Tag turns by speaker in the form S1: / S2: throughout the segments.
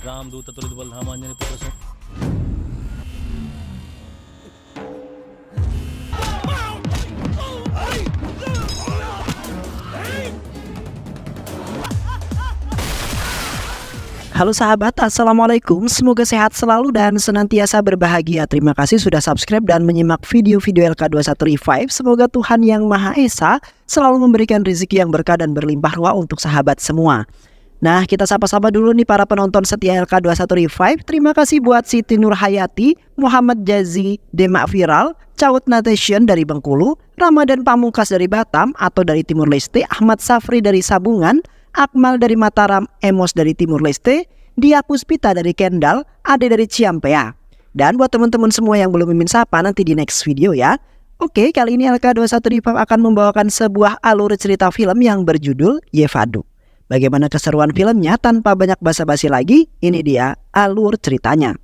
S1: रामदूत तुलित बलधामांजनी पुत्र सो
S2: Halo sahabat, Assalamualaikum. Semoga sehat selalu dan senantiasa berbahagia. Terima kasih sudah subscribe dan menyimak video-video LK21 Revive. Semoga Tuhan Yang Maha Esa selalu memberikan rezeki yang berkah dan berlimpah ruah untuk sahabat semua. Nah, kita sapa-sapa dulu nih para penonton setia LK21 Revive. Terima kasih buat Siti Nurhayati, Muhammad Jazi, Demak Viral, Caut Nation dari Bengkulu, Ramadan Pamungkas dari Batam atau dari Timur Leste, Ahmad Safri dari Sabungan, Akmal dari Mataram, Emos dari Timur Leste, Dia Puspita dari Kendal, Ade dari Ciampea. Dan buat teman-teman semua yang belum mimin sapa nanti di next video ya. Oke, kali ini LK21 Revive akan membawakan sebuah alur cerita film yang berjudul Yevado. Bagaimana keseruan filmnya tanpa banyak basa-basi lagi? Ini dia alur ceritanya.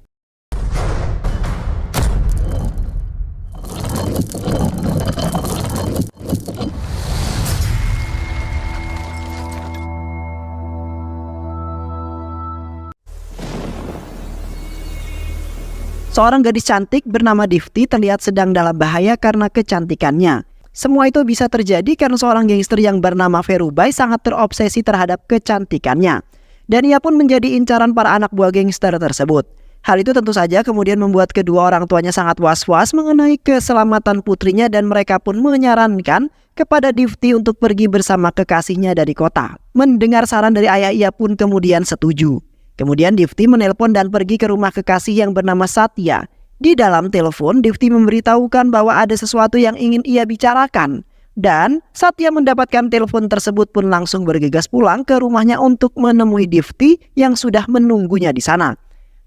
S2: Seorang gadis cantik bernama Difty terlihat sedang dalam bahaya karena kecantikannya. Semua itu bisa terjadi karena seorang gangster yang bernama Ferubai sangat terobsesi terhadap kecantikannya. Dan ia pun menjadi incaran para anak buah gangster tersebut. Hal itu tentu saja kemudian membuat kedua orang tuanya sangat was-was mengenai keselamatan putrinya dan mereka pun menyarankan kepada Difty untuk pergi bersama kekasihnya dari kota. Mendengar saran dari ayah, ia pun kemudian setuju. Kemudian Difty menelpon dan pergi ke rumah kekasih yang bernama Satya. Di dalam telepon, Difty memberitahukan bahwa ada sesuatu yang ingin ia bicarakan. Dan Satya mendapatkan telepon tersebut pun langsung bergegas pulang ke rumahnya untuk menemui Difty yang sudah menunggunya di sana.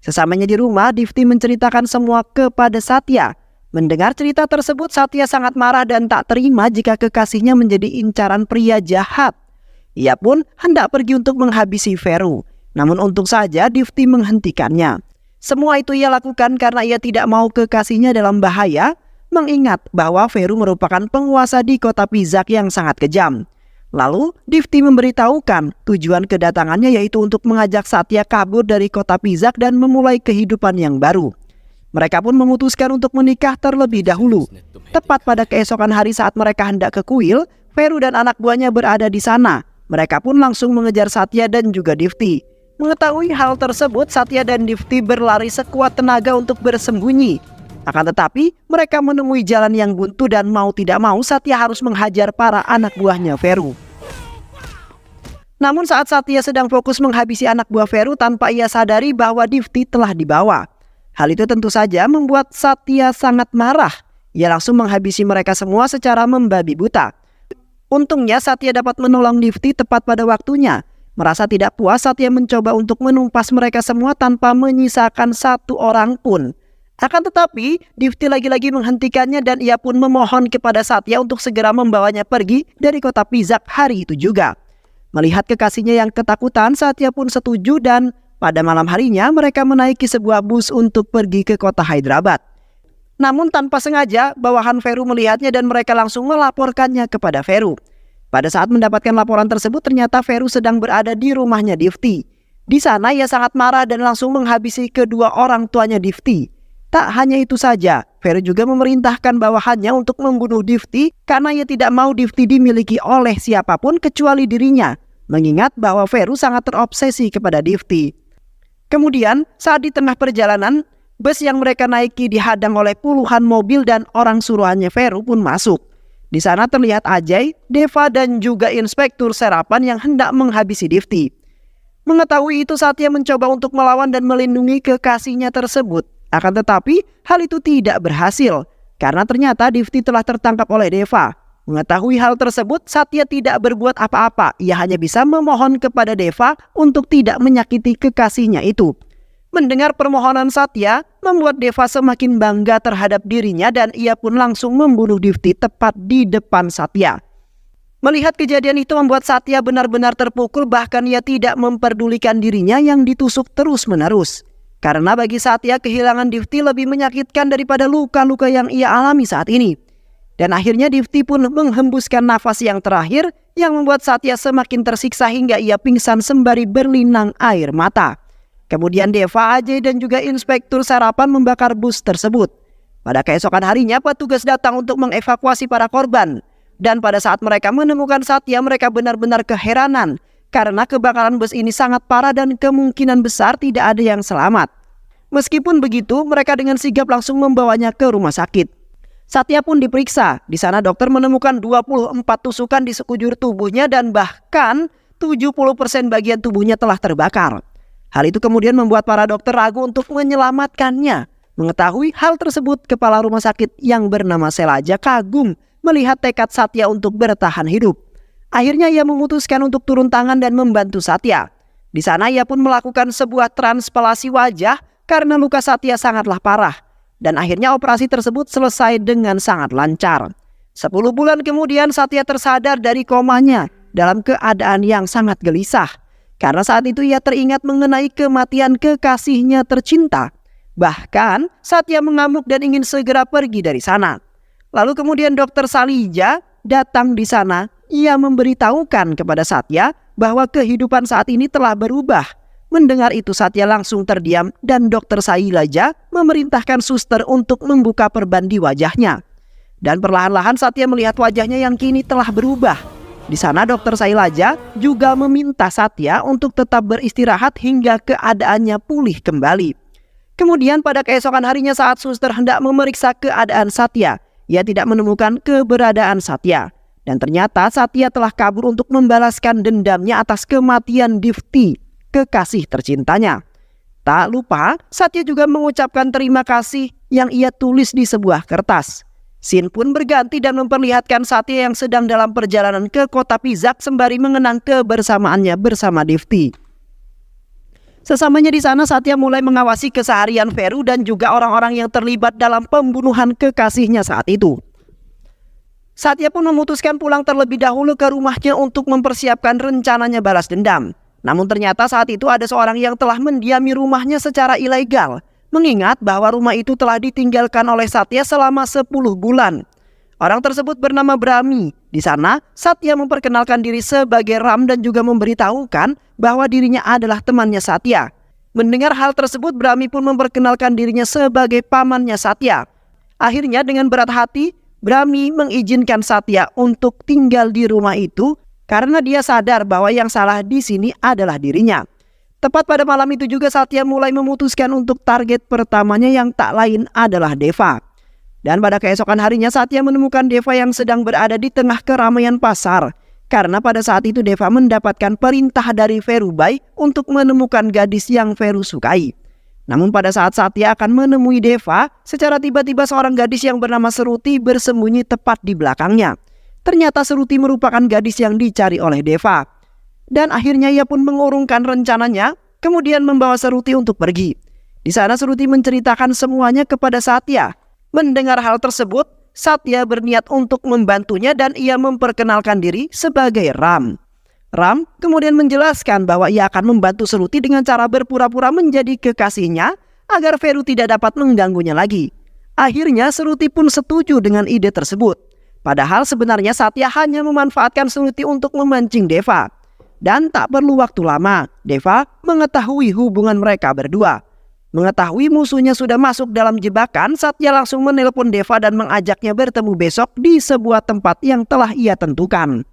S2: Sesamanya di rumah, Difty menceritakan semua kepada Satya. Mendengar cerita tersebut, Satya sangat marah dan tak terima jika kekasihnya menjadi incaran pria jahat. Ia pun hendak pergi untuk menghabisi Veru. Namun untung saja Difty menghentikannya. Semua itu ia lakukan karena ia tidak mau kekasihnya dalam bahaya, mengingat bahwa Veru merupakan penguasa di kota Pizak yang sangat kejam. Lalu Difty memberitahukan tujuan kedatangannya yaitu untuk mengajak Satya kabur dari kota Pizak dan memulai kehidupan yang baru. Mereka pun memutuskan untuk menikah terlebih dahulu. Tepat pada keesokan hari saat mereka hendak ke kuil, Veru dan anak buahnya berada di sana. Mereka pun langsung mengejar Satya dan juga Difty. Mengetahui hal tersebut, Satya dan Difty berlari sekuat tenaga untuk bersembunyi. Akan tetapi, mereka menemui jalan yang buntu dan mau tidak mau Satya harus menghajar para anak buahnya Veru. Namun saat Satya sedang fokus menghabisi anak buah Veru tanpa ia sadari bahwa Difty telah dibawa. Hal itu tentu saja membuat Satya sangat marah. Ia langsung menghabisi mereka semua secara membabi buta. Untungnya Satya dapat menolong Difty tepat pada waktunya. Merasa tidak puas, Satya mencoba untuk menumpas mereka semua tanpa menyisakan satu orang pun. Akan tetapi, Difty lagi-lagi menghentikannya dan ia pun memohon kepada Satya untuk segera membawanya pergi dari kota Pizak hari itu juga. Melihat kekasihnya yang ketakutan, Satya pun setuju dan pada malam harinya mereka menaiki sebuah bus untuk pergi ke kota Hyderabad. Namun tanpa sengaja, bawahan Veru melihatnya dan mereka langsung melaporkannya kepada Veru. Pada saat mendapatkan laporan tersebut, ternyata Veru sedang berada di rumahnya Difty. Di sana ia sangat marah dan langsung menghabisi kedua orang tuanya Difty. Tak hanya itu saja, Veru juga memerintahkan bawahannya untuk membunuh Difty karena ia tidak mau Difty dimiliki oleh siapapun kecuali dirinya, mengingat bahwa Veru sangat terobsesi kepada Difty. Kemudian, saat di tengah perjalanan, bus yang mereka naiki dihadang oleh puluhan mobil dan orang suruhannya Veru pun masuk. Di sana terlihat Ajay, Deva dan juga Inspektur Serapan yang hendak menghabisi Difty. Mengetahui itu Satya mencoba untuk melawan dan melindungi kekasihnya tersebut. Akan tetapi hal itu tidak berhasil karena ternyata Difty telah tertangkap oleh Deva. Mengetahui hal tersebut, Satya tidak berbuat apa-apa. Ia hanya bisa memohon kepada Deva untuk tidak menyakiti kekasihnya itu. Mendengar permohonan Satya, membuat Deva semakin bangga terhadap dirinya dan ia pun langsung membunuh Difty tepat di depan Satya. Melihat kejadian itu membuat Satya benar-benar terpukul, bahkan ia tidak memperdulikan dirinya yang ditusuk terus-menerus. Karena bagi Satya kehilangan Difty lebih menyakitkan daripada luka-luka yang ia alami saat ini. Dan akhirnya Difty pun menghembuskan nafas yang terakhir yang membuat Satya semakin tersiksa hingga ia pingsan sembari berlinang air mata. Kemudian Deva, Ajay, dan juga Inspektur Sarapan membakar bus tersebut. Pada keesokan harinya, petugas datang untuk mengevakuasi para korban. Dan pada saat mereka menemukan Satya, mereka benar-benar keheranan karena kebakaran bus ini sangat parah dan kemungkinan besar tidak ada yang selamat. Meskipun begitu, mereka dengan sigap langsung membawanya ke rumah sakit. Satya pun diperiksa. Di sana dokter menemukan 24 tusukan di sekujur tubuhnya dan bahkan 70% bagian tubuhnya telah terbakar. Hal itu kemudian membuat para dokter ragu untuk menyelamatkannya. Mengetahui hal tersebut, kepala rumah sakit yang bernama Selaja kagum melihat tekad Satya untuk bertahan hidup. Akhirnya ia memutuskan untuk turun tangan dan membantu Satya. Di sana ia pun melakukan sebuah transplantasi wajah karena luka Satya sangatlah parah. Dan akhirnya operasi tersebut selesai dengan sangat lancar. 10 bulan kemudian Satya tersadar dari komanya dalam keadaan yang sangat gelisah. Karena saat itu ia teringat mengenai kematian kekasihnya tercinta. Bahkan Satya mengamuk dan ingin segera pergi dari sana. Lalu kemudian Dokter Salija datang di sana. Ia memberitahukan kepada Satya bahwa kehidupan saat ini telah berubah. Mendengar itu Satya langsung terdiam dan Dokter Sailaja memerintahkan suster untuk membuka perban di wajahnya. Dan perlahan-lahan Satya melihat wajahnya yang kini telah berubah. Di sana Dokter Sailaja juga meminta Satya untuk tetap beristirahat hingga keadaannya pulih kembali. Kemudian pada keesokan harinya saat suster hendak memeriksa keadaan Satya, ia tidak menemukan keberadaan Satya. Dan ternyata Satya telah kabur untuk membalaskan dendamnya atas kematian Divti, kekasih tercintanya. Tak lupa, Satya juga mengucapkan terima kasih yang ia tulis di sebuah kertas. Scene pun berganti dan memperlihatkan Satya yang sedang dalam perjalanan ke kota Pizak sembari mengenang kebersamaannya bersama Divti. Sesamanya di sana Satya mulai mengawasi keseharian Vero dan juga orang-orang yang terlibat dalam pembunuhan kekasihnya saat itu. Satya pun memutuskan pulang terlebih dahulu ke rumahnya untuk mempersiapkan rencananya balas dendam. Namun ternyata saat itu ada seorang yang telah mendiami rumahnya secara ilegal. Mengingat bahwa rumah itu telah ditinggalkan oleh Satya selama 10 bulan. Orang tersebut bernama Brahmi. Di sana, Satya memperkenalkan diri sebagai Ram dan juga memberitahukan bahwa dirinya adalah temannya Satya. Mendengar hal tersebut, Brahmi pun memperkenalkan dirinya sebagai pamannya Satya. Akhirnya dengan berat hati, Brahmi mengizinkan Satya untuk tinggal di rumah itu karena dia sadar bahwa yang salah di sini adalah dirinya. Tepat pada malam itu juga Satya mulai memutuskan untuk target pertamanya yang tak lain adalah Deva. Dan pada keesokan harinya Satya menemukan Deva yang sedang berada di tengah keramaian pasar. Karena pada saat itu Deva mendapatkan perintah dari Verubai untuk menemukan gadis yang Vero sukai. Namun pada saat Satya akan menemui Deva, secara tiba-tiba seorang gadis yang bernama Seruti bersembunyi tepat di belakangnya. Ternyata Seruti merupakan gadis yang dicari oleh Deva. Dan akhirnya ia pun mengurungkan rencananya, kemudian membawa Seruti untuk pergi. Di sana Seruti menceritakan semuanya kepada Satya. Mendengar hal tersebut, Satya berniat untuk membantunya dan ia memperkenalkan diri sebagai Ram. Ram kemudian menjelaskan bahwa ia akan membantu Seruti dengan cara berpura-pura menjadi kekasihnya agar Vero tidak dapat mengganggunya lagi. Akhirnya Seruti pun setuju dengan ide tersebut. Padahal sebenarnya Satya hanya memanfaatkan Seruti untuk memancing Deva. Dan tak perlu waktu lama, Deva mengetahui hubungan mereka berdua. Mengetahui musuhnya sudah masuk dalam jebakan, Satya langsung menelpon Deva dan mengajaknya bertemu besok di sebuah tempat yang telah ia tentukan.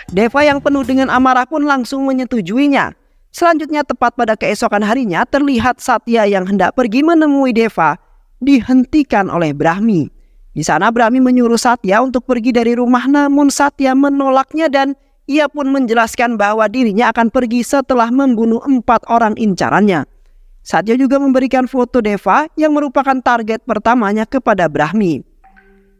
S2: Deva yang penuh dengan amarah pun langsung menyetujuinya. Selanjutnya tepat pada keesokan harinya terlihat Satya yang hendak pergi menemui Deva dihentikan oleh Brahmi. Di sana Brahmi menyuruh Satya untuk pergi dari rumah, namun Satya menolaknya dan ia pun menjelaskan bahwa dirinya akan pergi setelah membunuh 4 orang incarannya. Satya juga memberikan foto Deva yang merupakan target pertamanya kepada Brahmi.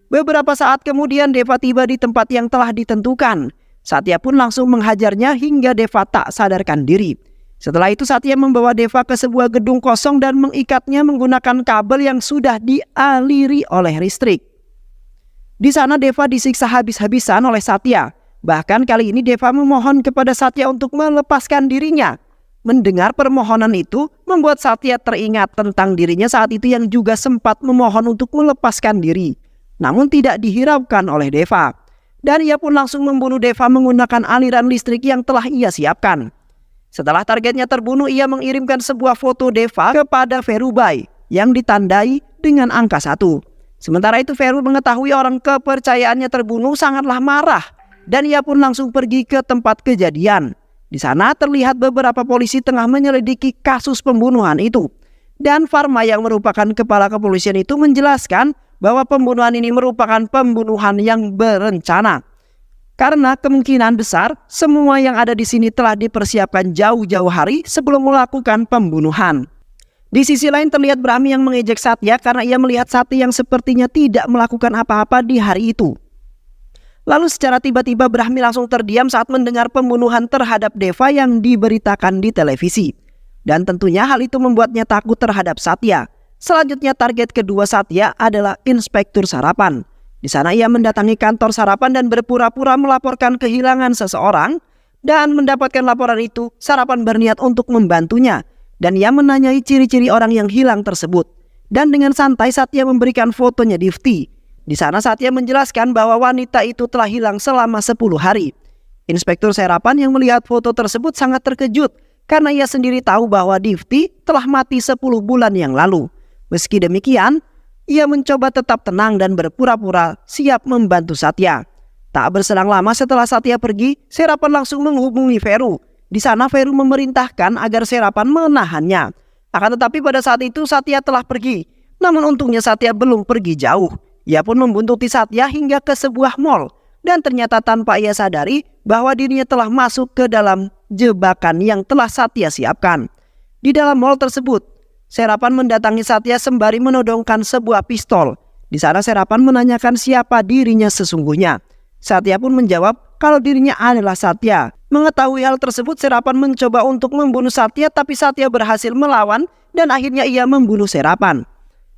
S2: Beberapa saat kemudian Deva tiba di tempat yang telah ditentukan. Satya pun langsung menghajarnya hingga Deva tak sadarkan diri. Setelah itu Satya membawa Deva ke sebuah gedung kosong dan mengikatnya menggunakan kabel yang sudah dialiri oleh listrik. Di sana Deva disiksa habis-habisan oleh Satya. Bahkan kali ini Deva memohon kepada Satya untuk melepaskan dirinya. Mendengar permohonan itu membuat Satya teringat tentang dirinya saat itu yang juga sempat memohon untuk melepaskan diri. Namun tidak dihiraukan oleh Deva. Dan ia pun langsung membunuh Deva menggunakan aliran listrik yang telah ia siapkan. Setelah targetnya terbunuh, ia mengirimkan sebuah foto Deva kepada Ferubai yang ditandai dengan angka 1. Sementara itu Feru mengetahui orang kepercayaannya terbunuh sangatlah marah dan ia pun langsung pergi ke tempat kejadian. Di sana terlihat beberapa polisi tengah menyelidiki kasus pembunuhan itu. Dan Farma yang merupakan kepala kepolisian itu menjelaskan bahwa pembunuhan ini merupakan pembunuhan yang berencana. Karena kemungkinan besar semua yang ada di sini telah dipersiapkan jauh-jauh hari sebelum melakukan pembunuhan. Di sisi lain terlihat Brahmi yang mengejek Satya karena ia melihat Sakti yang sepertinya tidak melakukan apa-apa di hari itu. Lalu secara tiba-tiba Brahmi langsung terdiam saat mendengar pembunuhan terhadap Deva yang diberitakan di televisi. Dan tentunya hal itu membuatnya takut terhadap Satya. Selanjutnya target kedua Satya adalah Inspektur Sarapan. Di sana ia mendatangi kantor Sarapan dan berpura-pura melaporkan kehilangan seseorang. Dan mendapatkan laporan itu, Sarapan berniat untuk membantunya. Dan ia menanyai ciri-ciri orang yang hilang tersebut. Dan dengan santai Satya memberikan fotonya Divti. Di sana Satya menjelaskan bahwa wanita itu telah hilang selama 10 hari. Inspektur Sarapan yang melihat foto tersebut sangat terkejut karena ia sendiri tahu bahwa Divti telah mati 10 bulan yang lalu. Meski demikian, ia mencoba tetap tenang dan berpura-pura siap membantu Satya. Tak berselang lama setelah Satya pergi, Serapan langsung menghubungi Feru. Di sana Feru memerintahkan agar Serapan menahannya. Akan tetapi pada saat itu Satya telah pergi. Namun untungnya Satya belum pergi jauh. Ia pun membuntuti Satya hingga ke sebuah mall. Dan ternyata tanpa ia sadari bahwa dirinya telah masuk ke dalam jebakan yang telah Satya siapkan. Di dalam mall tersebut, Serapan mendatangi Satya sembari menodongkan sebuah pistol. Di sana Serapan menanyakan siapa dirinya sesungguhnya. Satya pun menjawab kalau dirinya adalah Satya. Mengetahui hal tersebut, Serapan mencoba untuk membunuh Satya, tapi Satya berhasil melawan dan akhirnya ia membunuh Serapan.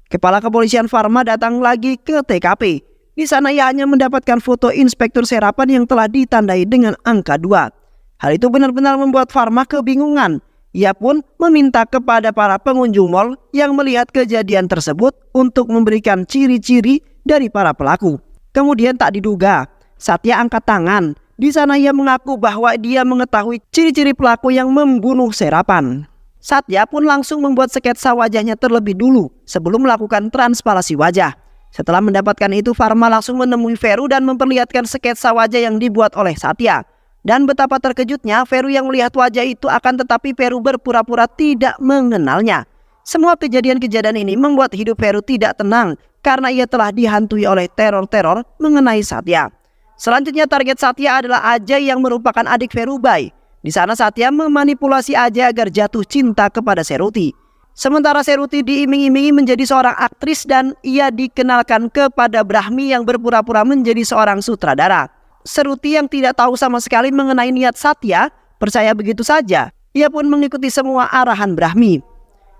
S2: Kepala kepolisian Farma datang lagi ke TKP. Di sana ia hanya mendapatkan foto Inspektur Serapan yang telah ditandai dengan angka 2. Hal itu benar-benar membuat Farma kebingungan. Ia pun meminta kepada para pengunjung mal yang melihat kejadian tersebut untuk memberikan ciri-ciri dari para pelaku. Kemudian tak diduga, Satya angkat tangan. Di sana ia mengaku bahwa dia mengetahui ciri-ciri pelaku yang membunuh Serapan. Satya pun langsung membuat sketsa wajahnya terlebih dulu sebelum melakukan transparansi wajah. Setelah mendapatkan itu, Farma langsung menemui Feru dan memperlihatkan sketsa wajah yang dibuat oleh Satya. Dan betapa terkejutnya Feru yang melihat wajah itu, akan tetapi Feru berpura-pura tidak mengenalnya. Semua kejadian-kejadian ini membuat hidup Feru tidak tenang karena ia telah dihantui oleh teror-teror mengenai Satya. Selanjutnya target Satya adalah Ajay yang merupakan adik Ferubai. Di sana Satya memanipulasi Ajay agar jatuh cinta kepada Seruti. Sementara Seruti diiming-imingi menjadi seorang aktris dan ia dikenalkan kepada Brahmi yang berpura-pura menjadi seorang sutradara. Seruti yang tidak tahu sama sekali mengenai niat Satya percaya begitu saja. Ia pun mengikuti semua arahan Brahmi.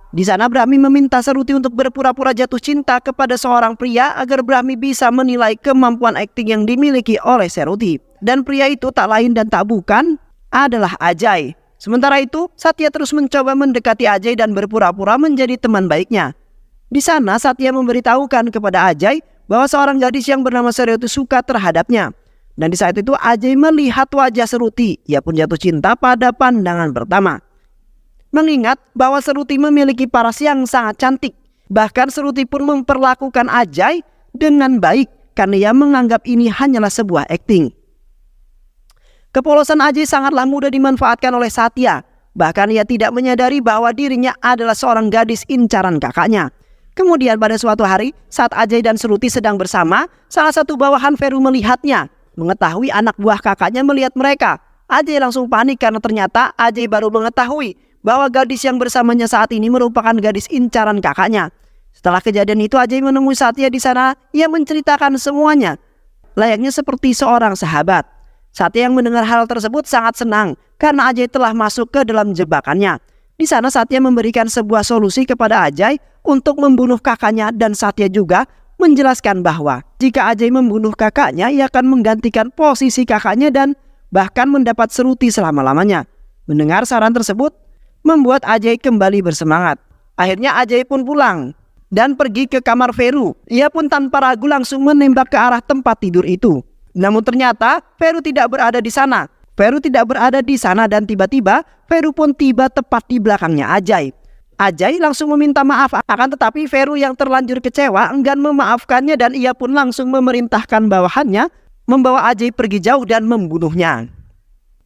S2: Di sana Brahmi meminta Seruti untuk berpura-pura jatuh cinta kepada seorang pria agar Brahmi bisa menilai kemampuan akting yang dimiliki oleh Seruti. Dan pria itu tak lain dan tak bukan adalah Ajay. Sementara itu, Satya terus mencoba mendekati Ajay dan berpura-pura menjadi teman baiknya. Di sana, Satya memberitahukan kepada Ajay bahwa seorang gadis yang bernama Seruti suka terhadapnya. Dan di saat itu, Ajay melihat wajah Seruti. Ia pun jatuh cinta pada pandangan pertama. Mengingat bahwa Seruti memiliki paras yang sangat cantik. Bahkan Seruti pun memperlakukan Ajay dengan baik karena ia menganggap ini hanyalah sebuah akting. Kepolosan Ajay sangatlah mudah dimanfaatkan oleh Satya. Bahkan ia tidak menyadari bahwa dirinya adalah seorang gadis incaran kakaknya. Kemudian pada suatu hari, saat Ajay dan Seruti sedang bersama, salah satu bawahan Feru melihatnya. Mengetahui anak buah kakaknya melihat mereka, Ajay langsung panik karena ternyata Ajay baru mengetahui bahwa gadis yang bersamanya saat ini merupakan gadis incaran kakaknya. Setelah kejadian itu, Ajay menemui Satya di sana. Ia menceritakan semuanya, layaknya seperti seorang sahabat. Satya yang mendengar hal tersebut sangat senang karena Ajay telah masuk ke dalam jebakannya. Di sana Satya memberikan sebuah solusi kepada Ajay untuk membunuh kakaknya dan Satya juga menjelaskan bahwa jika Ajay membunuh kakaknya, ia akan menggantikan posisi kakaknya dan bahkan mendapat Seruti selama-lamanya. Mendengar saran tersebut membuat Ajay kembali bersemangat. Akhirnya Ajay pun pulang dan pergi ke kamar Feru. Ia pun tanpa ragu langsung menembak ke arah tempat tidur itu. Namun ternyata Feru tidak berada di sana. Vero tidak berada di sana dan tiba-tiba Vero pun tiba tepat di belakangnya Ajay. Ajay langsung meminta maaf, akan tetapi Vero yang terlanjur kecewa enggan memaafkannya dan ia pun langsung memerintahkan bawahannya membawa Ajay pergi jauh dan membunuhnya.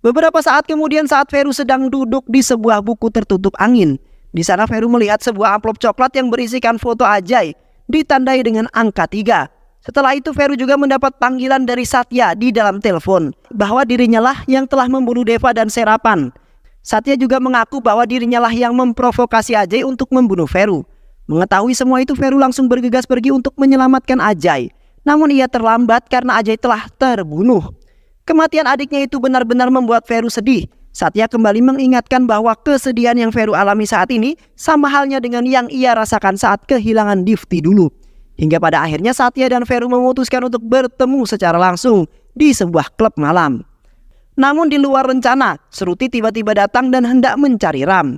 S2: Beberapa saat kemudian saat Vero sedang duduk di sebuah buku tertutup angin, di sana Vero melihat sebuah amplop coklat yang berisikan foto Ajay ditandai dengan angka 3. Setelah itu Vero juga mendapat panggilan dari Satya di dalam telepon bahwa dirinya lah yang telah membunuh Deva dan Serapan. Satya juga mengaku bahwa dirinya lah yang memprovokasi Ajay untuk membunuh Vero. Mengetahui semua itu Vero langsung bergegas pergi untuk menyelamatkan Ajay. Namun ia terlambat karena Ajay telah terbunuh. Kematian adiknya itu benar-benar membuat Vero sedih. Satya kembali mengingatkan bahwa kesedihan yang Vero alami saat ini sama halnya dengan yang ia rasakan saat kehilangan Divti dulu. Hingga pada akhirnya Satya dan Vero memutuskan untuk bertemu secara langsung di sebuah klub malam. Namun di luar rencana, Seruti tiba-tiba datang dan hendak mencari Ram.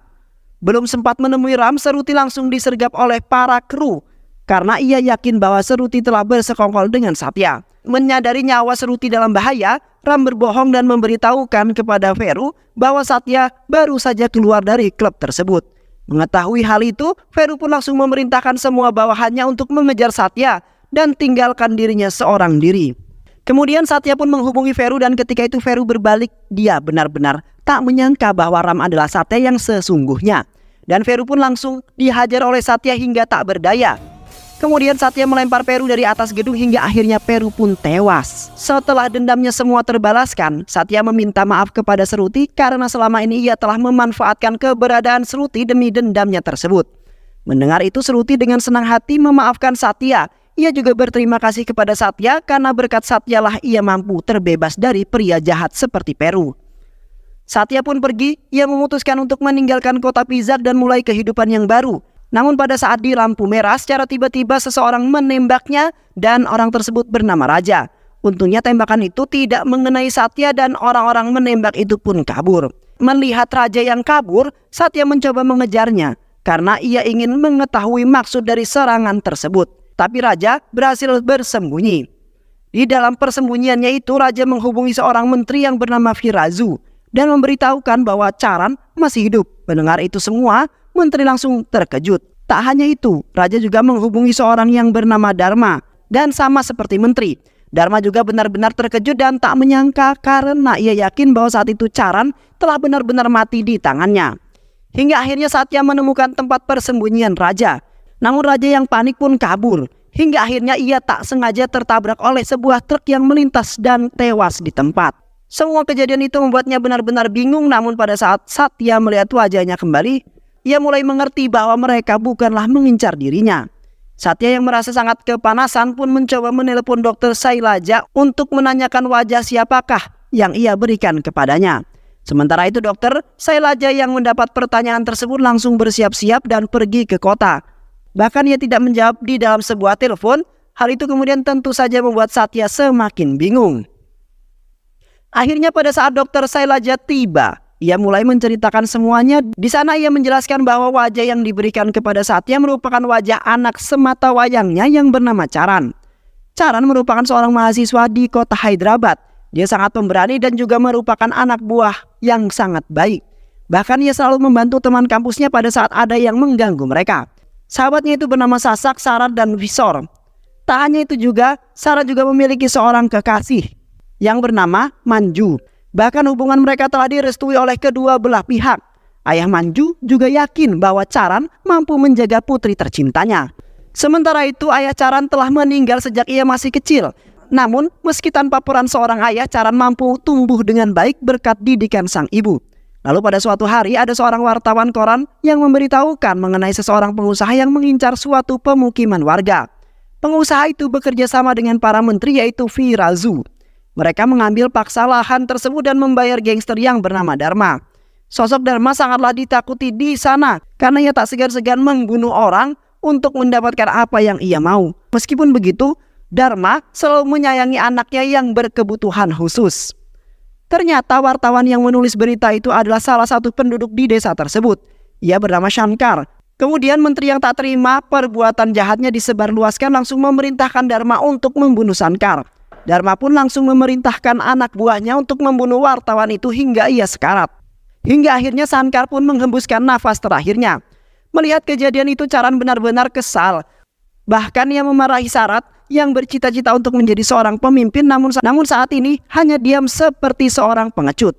S2: Belum sempat menemui Ram, Seruti langsung disergap oleh para kru karena ia yakin bahwa Seruti telah bersekongkol dengan Satya. Menyadari nyawa Seruti dalam bahaya, Ram berbohong dan memberitahukan kepada Vero bahwa Satya baru saja keluar dari klub tersebut. Mengetahui hal itu, Vero pun langsung memerintahkan semua bawahannya untuk mengejar Satya dan tinggalkan dirinya seorang diri. Kemudian Satya pun menghubungi Vero dan ketika itu Vero berbalik. Dia benar-benar tak menyangka bahwa Ram adalah Satya yang sesungguhnya. Dan Vero pun langsung dihajar oleh Satya hingga tak berdaya. Kemudian Satya melempar Vero dari atas gedung hingga akhirnya Vero pun tewas. Setelah dendamnya semua terbalaskan, Satya meminta maaf kepada Seruti karena selama ini ia telah memanfaatkan keberadaan Seruti demi dendamnya tersebut. Mendengar itu Seruti dengan senang hati memaafkan Satya. Ia juga berterima kasih kepada Satya karena berkat Satya lah ia mampu terbebas dari pria jahat seperti Vero. Satya pun pergi, ia memutuskan untuk meninggalkan kota Pizak dan mulai kehidupan yang baru. Namun pada saat di lampu merah secara tiba-tiba seseorang menembaknya dan orang tersebut bernama Raja. Untungnya tembakan itu tidak mengenai Satya dan orang-orang menembak itu pun kabur. Melihat Raja yang kabur, Satya mencoba mengejarnya karena ia ingin mengetahui maksud dari serangan tersebut. Tapi Raja berhasil bersembunyi. Di dalam persembunyiannya itu Raja menghubungi seorang menteri yang bernama Firazu dan memberitahukan bahwa Charan masih hidup. Mendengar itu semua, menteri langsung terkejut. Tak hanya itu, Raja juga menghubungi seorang yang bernama Dharma. Dan sama seperti menteri, Dharma juga benar-benar terkejut dan tak menyangka karena ia yakin bahwa saat itu Charan telah benar-benar mati di tangannya. Hingga akhirnya Satya menemukan tempat persembunyian Raja. Namun Raja yang panik pun kabur. Hingga akhirnya ia tak sengaja tertabrak oleh sebuah truk yang melintas dan tewas di tempat. Semua kejadian itu membuatnya benar-benar bingung, namun pada saat Satya melihat wajahnya kembali, ia mulai mengerti bahwa mereka bukanlah mengincar dirinya. Satya yang merasa sangat kepanasan pun mencoba menelepon Dr. Sailaja untuk menanyakan wajah siapakah yang ia berikan kepadanya. Sementara itu Dr. Sailaja yang mendapat pertanyaan tersebut langsung bersiap-siap dan pergi ke kota. Bahkan ia tidak menjawab di dalam sebuah telepon. Hal itu kemudian tentu saja membuat Satya semakin bingung. Akhirnya pada saat Dr. Sailaja tiba, ia mulai menceritakan semuanya. Di sana ia menjelaskan bahwa wajah yang diberikan kepada Satya merupakan wajah anak sematawayangnya yang bernama Charan. Charan merupakan seorang mahasiswa di kota Hyderabad. Dia sangat pemberani dan juga merupakan anak buah yang sangat baik. Bahkan ia selalu membantu teman kampusnya pada saat ada yang mengganggu mereka. Sahabatnya itu bernama Sasak, Sarat, dan Visor. Tak hanya itu juga, Sarat juga memiliki seorang kekasih yang bernama Manju. Bahkan hubungan mereka telah direstui oleh kedua belah pihak. Ayah Manju juga yakin bahwa Charan mampu menjaga putri tercintanya. Sementara itu ayah Charan telah meninggal sejak ia masih kecil. Namun meski tanpa peran seorang ayah, Charan mampu tumbuh dengan baik berkat didikan sang ibu. Lalu pada suatu hari ada seorang wartawan koran yang memberitahukan mengenai seseorang pengusaha yang mengincar suatu pemukiman warga. Pengusaha itu bekerja sama dengan para menteri yaitu Firazu. Mereka mengambil paksa lahan tersebut dan membayar gangster yang bernama Dharma. Sosok Dharma sangatlah ditakuti di sana karena ia tak segan-segan membunuh orang untuk mendapatkan apa yang ia mau. Meskipun begitu, Dharma selalu menyayangi anaknya yang berkebutuhan khusus. Ternyata wartawan yang menulis berita itu adalah salah satu penduduk di desa tersebut. Ia bernama Shankar. Kemudian menteri yang tak terima perbuatan jahatnya disebarluaskan langsung memerintahkan Dharma untuk membunuh Shankar. Dharma pun langsung memerintahkan anak buahnya untuk membunuh wartawan itu hingga ia sekarat. Hingga akhirnya Shankar pun menghembuskan nafas terakhirnya. Melihat kejadian itu, Charan benar-benar kesal. Bahkan ia memarahi Sarath yang bercita-cita untuk menjadi seorang pemimpin, namun saat ini hanya diam seperti seorang pengecut.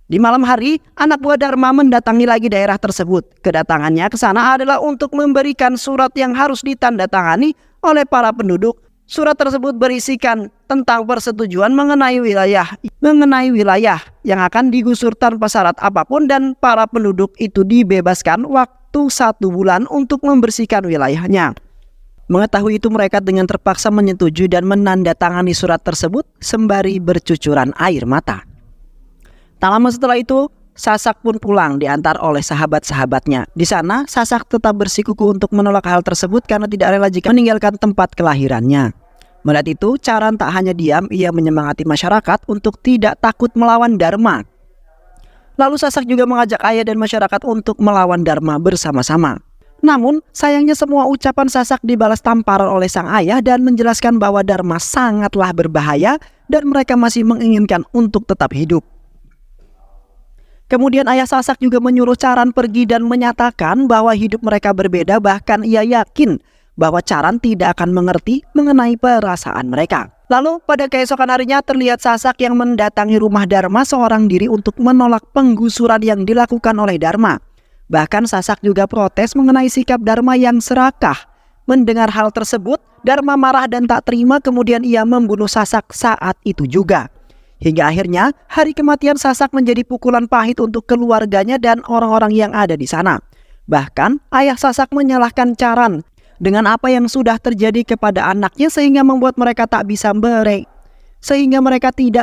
S2: Di malam hari, anak buah Dharma mendatangi lagi daerah tersebut. Kedatangannya ke sana adalah untuk memberikan surat yang harus ditandatangani oleh para penduduk. Surat tersebut berisikan tentang persetujuan mengenai wilayah yang akan digusur tanpa syarat apapun, dan para penduduk itu dibebaskan waktu 1 bulan untuk membersihkan wilayahnya. Mengetahui itu, mereka dengan terpaksa menyetujui dan menandatangani surat tersebut sembari bercucuran air mata. Tak lama setelah itu, Sasak pun pulang diantar oleh sahabat-sahabatnya. Di sana, Sasak tetap bersikukuh untuk menolak hal tersebut karena tidak rela jika meninggalkan tempat kelahirannya. Melihat itu, Charan tak hanya diam, ia menyemangati masyarakat untuk tidak takut melawan Dharma. Lalu Sasak juga mengajak ayah dan masyarakat untuk melawan Dharma bersama-sama. Namun, sayangnya semua ucapan Sasak dibalas tamparan oleh sang ayah dan menjelaskan bahwa Dharma sangatlah berbahaya dan mereka masih menginginkan untuk tetap hidup. Kemudian ayah Sasak juga menyuruh Charan pergi dan menyatakan bahwa hidup mereka berbeda, bahkan ia yakin bahwa Charan tidak akan mengerti mengenai perasaan mereka. Lalu pada keesokan harinya terlihat Sasak yang mendatangi rumah Dharma seorang diri untuk menolak penggusuran yang dilakukan oleh Dharma. Bahkan Sasak juga protes mengenai sikap Dharma yang serakah. Mendengar hal tersebut, Dharma marah dan tak terima, kemudian ia membunuh Sasak saat itu juga. Hingga akhirnya hari kematian Sasak menjadi pukulan pahit untuk keluarganya dan orang-orang yang ada di sana. Bahkan ayah Sasak menyalahkan Charan dengan apa yang sudah terjadi kepada anaknya sehingga membuat mereka tidak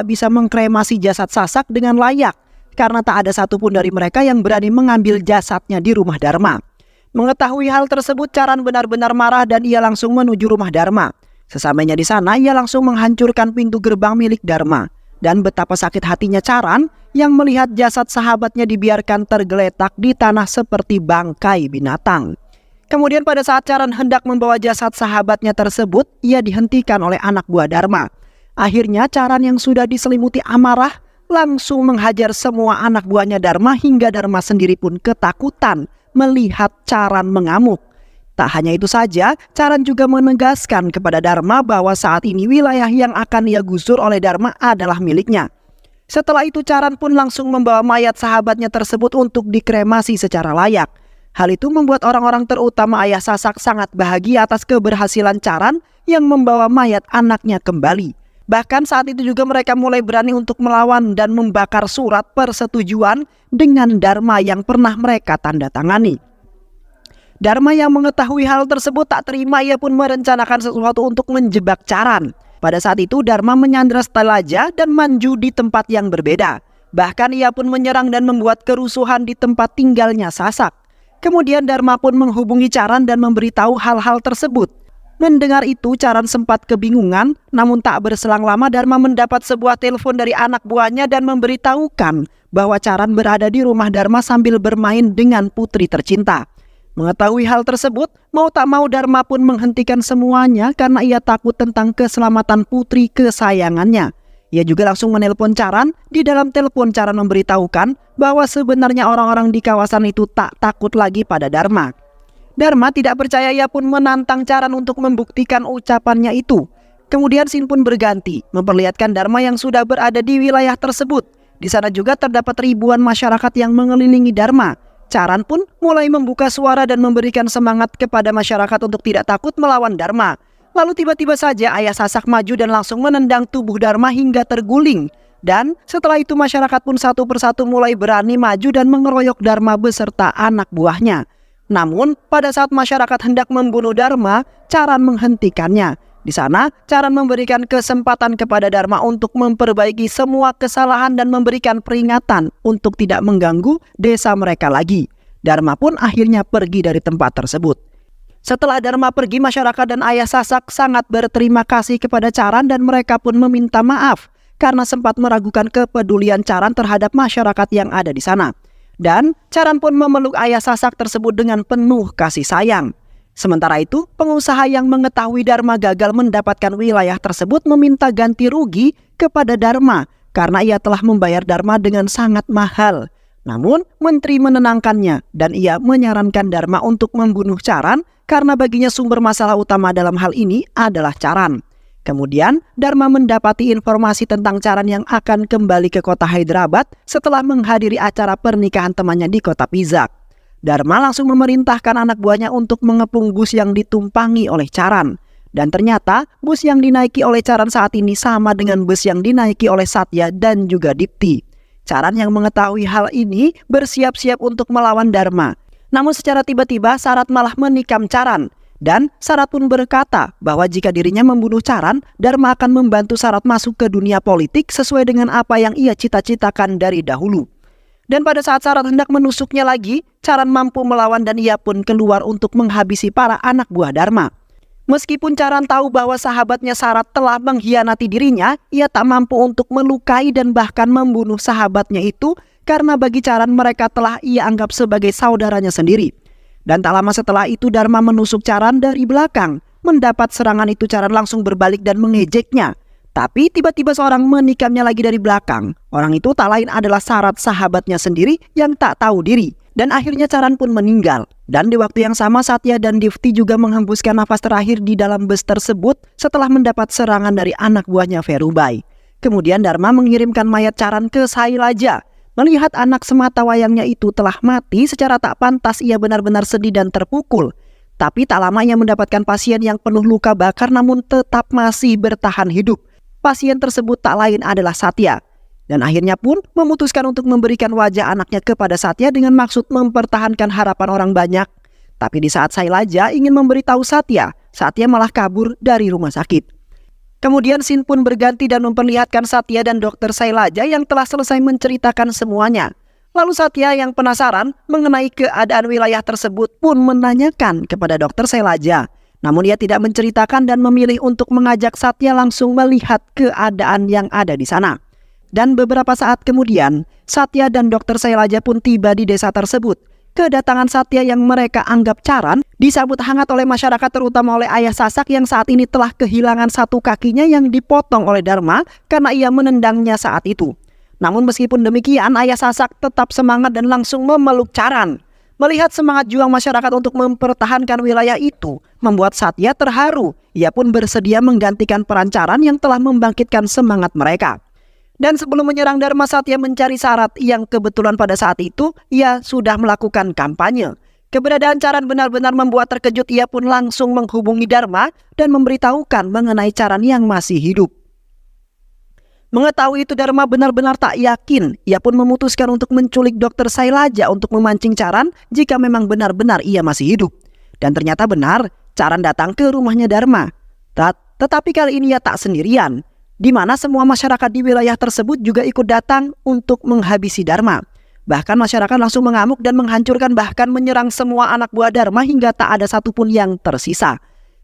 S2: bisa mengkremasi jasad Sasak dengan layak, karena tak ada satupun dari mereka yang berani mengambil jasadnya di rumah Dharma. Mengetahui hal tersebut, Charan benar-benar marah dan ia langsung menuju rumah Dharma. Sesampainya di sana, ia langsung menghancurkan pintu gerbang milik Dharma. Dan betapa sakit hatinya Charan yang melihat jasad sahabatnya dibiarkan tergeletak di tanah seperti bangkai binatang. Kemudian pada saat Charan hendak membawa jasad sahabatnya tersebut, ia dihentikan oleh anak buah Dharma. Akhirnya Charan yang sudah diselimuti amarah langsung menghajar semua anak buahnya Dharma hingga Dharma sendiri pun ketakutan melihat Charan mengamuk. Tak hanya itu saja, Charan juga menegaskan kepada Dharma bahwa saat ini wilayah yang akan ia gusur oleh Dharma adalah miliknya. Setelah itu Charan pun langsung membawa mayat sahabatnya tersebut untuk dikremasi secara layak. Hal itu membuat orang-orang terutama ayah Sasak sangat bahagia atas keberhasilan Charan yang membawa mayat anaknya kembali. Bahkan saat itu juga mereka mulai berani untuk melawan dan membakar surat persetujuan dengan Dharma yang pernah mereka tanda tangani. Dharma yang mengetahui hal tersebut tak terima, ia pun merencanakan sesuatu untuk menjebak Charan. Pada saat itu Dharma menyandra Stalaja dan Manju di tempat yang berbeda. Bahkan ia pun menyerang dan membuat kerusuhan di tempat tinggalnya Sasak. Kemudian Dharma pun menghubungi Charan dan memberitahu hal-hal tersebut. Mendengar itu Charan sempat kebingungan, namun tak berselang lama Dharma mendapat sebuah telepon dari anak buahnya dan memberitahukan bahwa Charan berada di rumah Dharma sambil bermain dengan putri tercinta. Mengetahui hal tersebut, mau tak mau Dharma pun menghentikan semuanya karena ia takut tentang keselamatan putri kesayangannya. Ia juga langsung menelpon Charan. Di dalam telepon Charan memberitahukan bahwa sebenarnya orang-orang di kawasan itu tak takut lagi pada Dharma. Dharma tidak percaya, ia pun menantang Charan untuk membuktikan ucapannya itu. Kemudian scene pun berganti, memperlihatkan Dharma yang sudah berada di wilayah tersebut. Di sana juga terdapat ribuan masyarakat yang mengelilingi Dharma. Charan pun mulai membuka suara dan memberikan semangat kepada masyarakat untuk tidak takut melawan Dharma. Lalu tiba-tiba saja ayah Sasak maju dan langsung menendang tubuh Dharma hingga terguling. Dan setelah itu masyarakat pun satu persatu mulai berani maju dan mengeroyok Dharma beserta anak buahnya. Namun pada saat masyarakat hendak membunuh Dharma, Charan menghentikannya. Di sana Charan memberikan kesempatan kepada Dharma untuk memperbaiki semua kesalahan dan memberikan peringatan untuk tidak mengganggu desa mereka lagi. Dharma pun akhirnya pergi dari tempat tersebut. Setelah Dharma pergi, masyarakat dan ayah Sasak sangat berterima kasih kepada Charan dan mereka pun meminta maaf karena sempat meragukan kepedulian Charan terhadap masyarakat yang ada di sana. Dan Charan pun memeluk ayah Sasak tersebut dengan penuh kasih sayang. Sementara itu, pengusaha yang mengetahui Dharma gagal mendapatkan wilayah tersebut meminta ganti rugi kepada Dharma karena ia telah membayar Dharma dengan sangat mahal. Namun, menteri menenangkannya dan ia menyarankan Dharma untuk membunuh Charan karena baginya sumber masalah utama dalam hal ini adalah Charan. Kemudian, Dharma mendapati informasi tentang Charan yang akan kembali ke kota Hyderabad setelah menghadiri acara pernikahan temannya di kota Pizak. Dharma langsung memerintahkan anak buahnya untuk mengepung bus yang ditumpangi oleh Charan. Dan ternyata bus yang dinaiki oleh Charan saat ini sama dengan bus yang dinaiki oleh Satya dan juga Dipti. Charan yang mengetahui hal ini bersiap-siap untuk melawan Dharma. Namun secara tiba-tiba Sarat malah menikam Charan. Dan Sarat pun berkata bahwa jika dirinya membunuh Charan, Dharma akan membantu Sarat masuk ke dunia politik sesuai dengan apa yang ia cita-citakan dari dahulu. Dan pada saat Sarat hendak menusuknya lagi, Charan mampu melawan dan ia pun keluar untuk menghabisi para anak buah Dharma. Meskipun Charan tahu bahwa sahabatnya Sarat telah mengkhianati dirinya, ia tak mampu untuk melukai dan bahkan membunuh sahabatnya itu karena bagi Charan mereka telah ia anggap sebagai saudaranya sendiri. Dan tak lama setelah itu Dharma menusuk Charan dari belakang. Mendapat serangan itu Charan langsung berbalik dan mengejeknya. Tapi tiba-tiba seorang menikamnya lagi dari belakang. Orang itu tak lain adalah Sarat sahabatnya sendiri yang tak tahu diri. Dan akhirnya Charan pun meninggal. Dan di waktu yang sama Satya dan Dipti juga menghembuskan nafas terakhir di dalam bus tersebut setelah mendapat serangan dari anak buahnya Ferubai. Kemudian Dharma mengirimkan mayat Charan ke Sailaja. Melihat anak sematawayangnya itu telah mati secara tak pantas, ia benar-benar sedih dan terpukul. Tapi tak lama ia mendapatkan pasien yang penuh luka bakar namun tetap masih bertahan hidup. Pasien tersebut tak lain adalah Satya. Dan akhirnya pun memutuskan untuk memberikan wajah anaknya kepada Satya dengan maksud mempertahankan harapan orang banyak. Tapi di saat Sailaja ingin memberitahu Satya, Satya malah kabur dari rumah sakit. Kemudian scene pun berganti dan memperlihatkan Satya dan Dr. Sailaja yang telah selesai menceritakan semuanya. Lalu Satya yang penasaran mengenai keadaan wilayah tersebut pun menanyakan kepada Dr. Sailaja. Namun ia tidak menceritakan dan memilih untuk mengajak Satya langsung melihat keadaan yang ada di sana. Dan beberapa saat kemudian, Satya dan Dr. Sailaja pun tiba di desa tersebut. Kedatangan Satya yang mereka anggap Charan disambut hangat oleh masyarakat terutama oleh ayah Sasak yang saat ini telah kehilangan satu kakinya yang dipotong oleh Dharma karena ia menendangnya saat itu. Namun meskipun demikian, ayah Sasak tetap semangat dan langsung memeluk Charan. Melihat semangat juang masyarakat untuk mempertahankan wilayah itu membuat Satya terharu. Ia pun bersedia menggantikan peran Charan yang telah membangkitkan semangat mereka. Dan sebelum menyerang Dharma, Satya mencari Sarat yang kebetulan pada saat itu ia sudah melakukan kampanye. Keberadaan Charan benar-benar membuat terkejut. Ia pun langsung menghubungi Dharma dan memberitahukan mengenai Charan yang masih hidup. Mengetahui itu Dharma benar-benar tak yakin. Ia pun memutuskan untuk menculik Dr. Sailaja untuk memancing Charan jika memang benar-benar ia masih hidup. Dan ternyata benar, Charan datang ke rumahnya Dharma. Tetapi kali ini ia tak sendirian, di mana semua masyarakat di wilayah tersebut juga ikut datang untuk menghabisi Dharma. Bahkan masyarakat langsung mengamuk dan menghancurkan bahkan menyerang semua anak buah Dharma hingga tak ada satupun yang tersisa.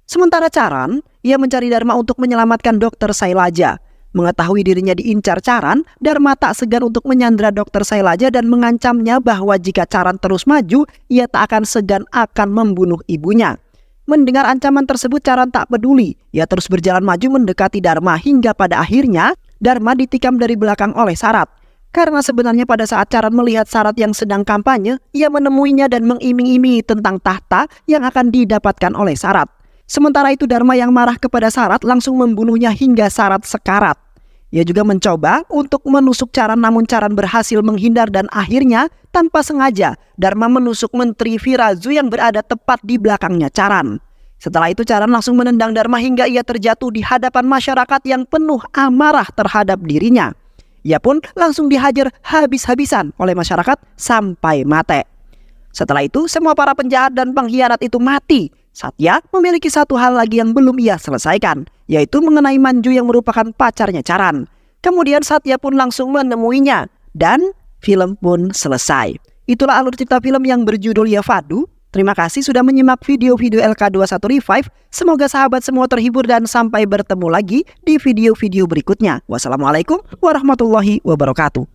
S2: Sementara Charan, ia mencari Dharma untuk menyelamatkan Dr. Sailaja. Mengetahui dirinya diincar Charan, Dharma tak segan untuk menyandra Dr. Sailaja dan mengancamnya bahwa jika Charan terus maju, ia tak akan segan akan membunuh ibunya. Mendengar ancaman tersebut, Charan tak peduli. Ia terus berjalan maju mendekati Dharma hingga pada akhirnya Dharma ditikam dari belakang oleh Sarat. Karena sebenarnya pada saat Charan melihat Sarat yang sedang kampanye, ia menemuinya dan mengiming-imingi tentang tahta yang akan didapatkan oleh Sarat. Sementara itu Dharma yang marah kepada Sarat langsung membunuhnya hingga Sarat sekarat. Ia juga mencoba untuk menusuk Charan namun Charan berhasil menghindar dan akhirnya tanpa sengaja Dharma menusuk Menteri Virazu yang berada tepat di belakangnya Charan. Setelah itu Charan langsung menendang Dharma hingga ia terjatuh di hadapan masyarakat yang penuh amarah terhadap dirinya. Ia pun langsung dihajar habis-habisan oleh masyarakat sampai mati. Setelah itu semua para penjahat dan pengkhianat itu mati. Satya memiliki satu hal lagi yang belum ia selesaikan, yaitu mengenai Manju yang merupakan pacarnya Charan. Kemudian Satya pun langsung menemuinya dan film pun selesai. Itulah alur cerita film yang berjudul Yavadu. Terima kasih sudah menyimak video-video LK21 Revive. Semoga sahabat semua terhibur dan sampai bertemu lagi di video-video berikutnya. Wassalamualaikum warahmatullahi wabarakatuh.